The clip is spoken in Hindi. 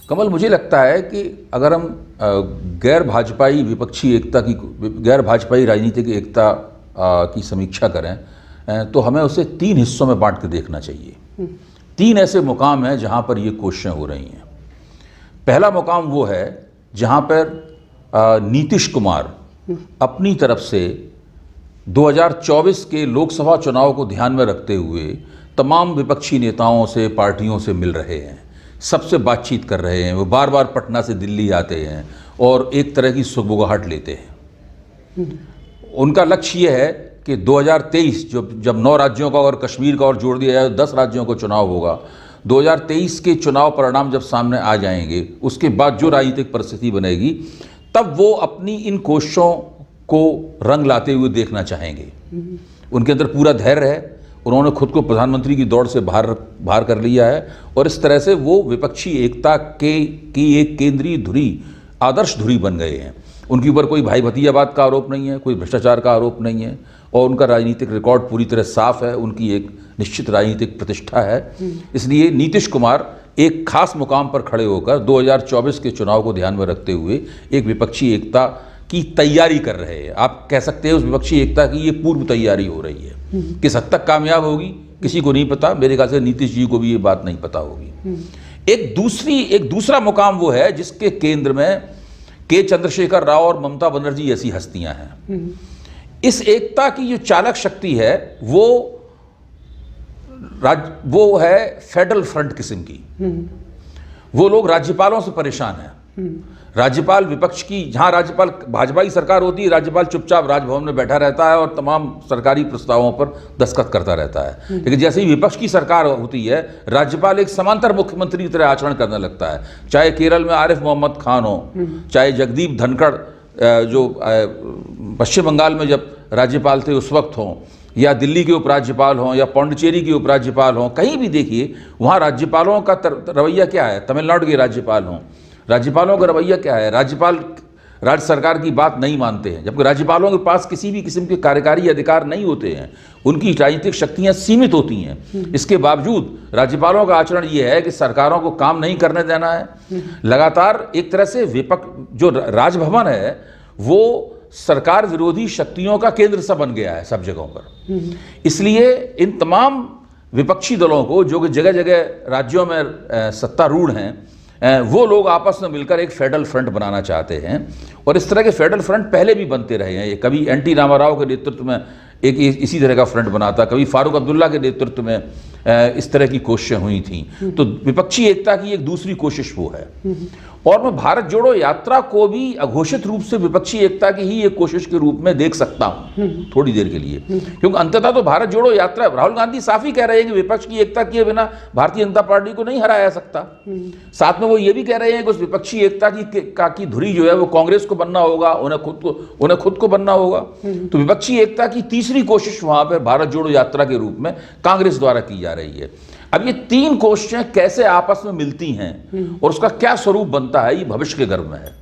कमल, मुझे लगता है कि अगर हम गैर भाजपाई विपक्षी एकता की, गैर भाजपाई राजनीतिक एकता की समीक्षा करें तो हमें उसे 3 हिस्सों में बांट के देखना चाहिए। 3 ऐसे मुकाम हैं जहां पर ये कोशिशें हो रही हैं। पहला मुकाम वो है जहां पर नीतीश कुमार अपनी तरफ से 2024 के लोकसभा चुनाव को ध्यान में रखते हुए तमाम विपक्षी नेताओं से, पार्टियों से मिल रहे हैं, सबसे बातचीत कर रहे हैं। वो बार बार पटना से दिल्ली आते हैं और एक तरह की सुगबुगाहट लेते हैं। उनका लक्ष्य ये है कि 2023 जब 9 राज्यों का और कश्मीर का और जोड़ दिया जाए 10 राज्यों को चुनाव होगा, 2023 के चुनाव परिणाम जब सामने आ जाएंगे, उसके बाद जो राजनीतिक परिस्थिति बनेगी, तब वो अपनी इन कोशिशों को रंग लाते हुए देखना चाहेंगे। उनके अंदर पूरा धैर्य है, उन्होंने खुद को प्रधानमंत्री की दौड़ से बाहर कर लिया है और इस तरह से वो विपक्षी एकता की एक केंद्रीय धुरी, आदर्श धुरी बन गए हैं। उनके ऊपर कोई भाई भतीजावाद का आरोप नहीं है, कोई भ्रष्टाचार का आरोप नहीं है और उनका राजनीतिक रिकॉर्ड पूरी तरह साफ है, उनकी एक निश्चित राजनीतिक प्रतिष्ठा है। इसलिए नीतीश कुमार एक खास मुकाम पर खड़े होकर 2024 के चुनाव को ध्यान में रखते हुए एक विपक्षी एकता की तैयारी कर रहे हैं। आप कह सकते हैं उस विपक्षी एकता की ये पूर्व तैयारी हो रही है। किस हद तक कामयाब होगी किसी को नहीं पता, मेरे ख्याल से नीतीश जी को भी ये बात नहीं पता होगी। एक दूसरा मुकाम वो है जिसके केंद्र में के चंद्रशेखर राव और ममता बनर्जी ऐसी हस्तियां हैं। इस एकता की जो चालक शक्ति है वो है फेडरल फ्रंट किस्म की। वो लोग राज्यपालों से परेशान हैं। राज्यपाल विपक्ष की, जहां राज्यपाल भाजपा सरकार होती है, राज्यपाल चुपचाप राजभवन में बैठा रहता है और तमाम सरकारी प्रस्तावों पर दस्तखत करता रहता है। लेकिन जैसे ही विपक्ष की सरकार होती है, राज्यपाल एक समांतर मुख्यमंत्री की तरह आचरण करने लगता है। चाहे केरल में आरिफ मोहम्मद खान हो, चाहे जगदीप धनखड़ जो पश्चिम बंगाल में जब राज्यपाल थे उस वक्त हों, या दिल्ली के उपराज्यपाल हों, या पौंडीचेरी के उपराज्यपाल हों, कहीं भी देखिए वहाँ राज्यपालों का रवैया क्या है। तमिलनाडु के राज्यपाल हों, राज्यपालों का रवैया क्या है? राज्यपाल राज्य सरकार की बात नहीं मानते हैं, जबकि राज्यपालों के पास किसी भी किस्म के कार्यकारी अधिकार नहीं होते हैं। उनकी राजनीतिक शक्तियां सीमित होती हैं। इसके बावजूद राज्यपालों का आचरण यह है कि सरकारों को काम नहीं करने देना है। लगातार एक तरह से जो राजभवन है वो सरकार विरोधी शक्तियों का केंद्र सा बन गया है सब जगहों पर। इसलिए इन तमाम विपक्षी दलों को, जो कि जगह जगह राज्यों में सत्तारूढ़ हैं, वो लोग आपस में मिलकर एक फेडरल फ्रंट बनाना चाहते हैं। और इस तरह के फेडरल फ्रंट पहले भी बनते रहे हैं। ये कभी एनटी रामाराव के नेतृत्व में एक इसी तरह का फ्रंट बना था, कभी फारूक अब्दुल्ला के नेतृत्व में इस तरह की कोशिशें हुई थी। तो विपक्षी एकता की एक दूसरी कोशिश वो है। और मैं भारत जोड़ो यात्रा को भी अघोषित रूप से विपक्षी एकता की ही एक कोशिश के रूप में देख सकता हूं थोड़ी देर के लिए, क्योंकि अंततः तो भारत जोड़ो यात्रा, राहुल गांधी साफ ही कह रहे हैं कि विपक्ष की एकता किए बिना भारतीय जनता पार्टी को नहीं हराया सकता। साथ में वो ये भी कह रहे हैं कि उस विपक्षी एकता की धुरी जो है वो कांग्रेस को बनना होगा, उन्हें खुद को बनना होगा। तो विपक्षी एकता की तीसरी कोशिश वहां पर भारत जोड़ो यात्रा के रूप में कांग्रेस द्वारा की जा रही है। अब ये 3 कोशिशें कैसे आपस में मिलती हैं और उसका क्या स्वरूप बनता है, ये भविष्य के गर्भ में है।